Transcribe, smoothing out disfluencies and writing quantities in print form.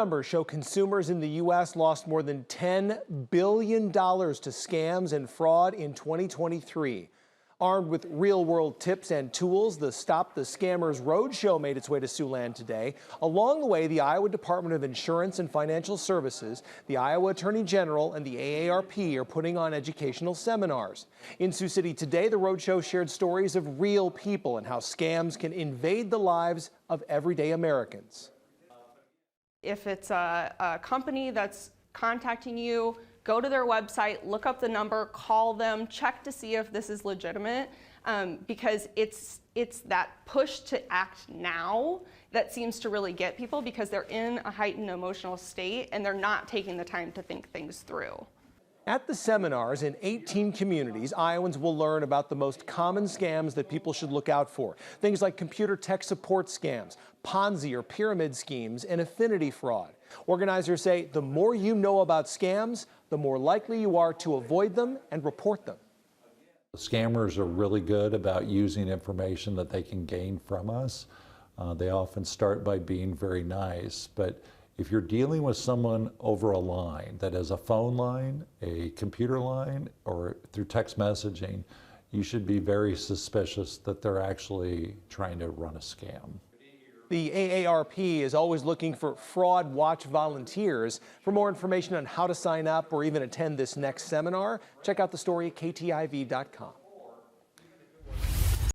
Numbers show consumers in the U.S. lost more than $10 billion to scams and fraud in 2023. Armed with real-world tips and tools, the Stop the Scammers Roadshow made its way to Siouxland today. Along the way, the Iowa Department of Insurance and Financial Services, the Iowa Attorney General, and the AARP are putting on educational seminars. In Sioux City today, the Roadshow shared stories of real people and how scams can invade the lives of everyday Americans. If it's a company that's contacting you, go to their website, look up the number, call them, check to see if this is legitimate, because it's that push to act now that seems to really get people, because they're in a heightened emotional state and they're not taking the time to think things through. At the seminars in 18 communities, Iowans will learn about the most common scams that people should look out for. Things like computer tech support scams, Ponzi or pyramid schemes, and affinity fraud. Organizers say the more you know about scams, the more likely you are to avoid them and report them. Scammers are really good about using information that they can gain from us. They often start by being very nice, but if you're dealing with someone over a line that has a phone line, a computer line, or through text messaging, you should be very suspicious that they're actually trying to run a scam. The AARP is always looking for fraud watch volunteers. For more information on how to sign up or even attend this next seminar, check out the story at ktiv.com.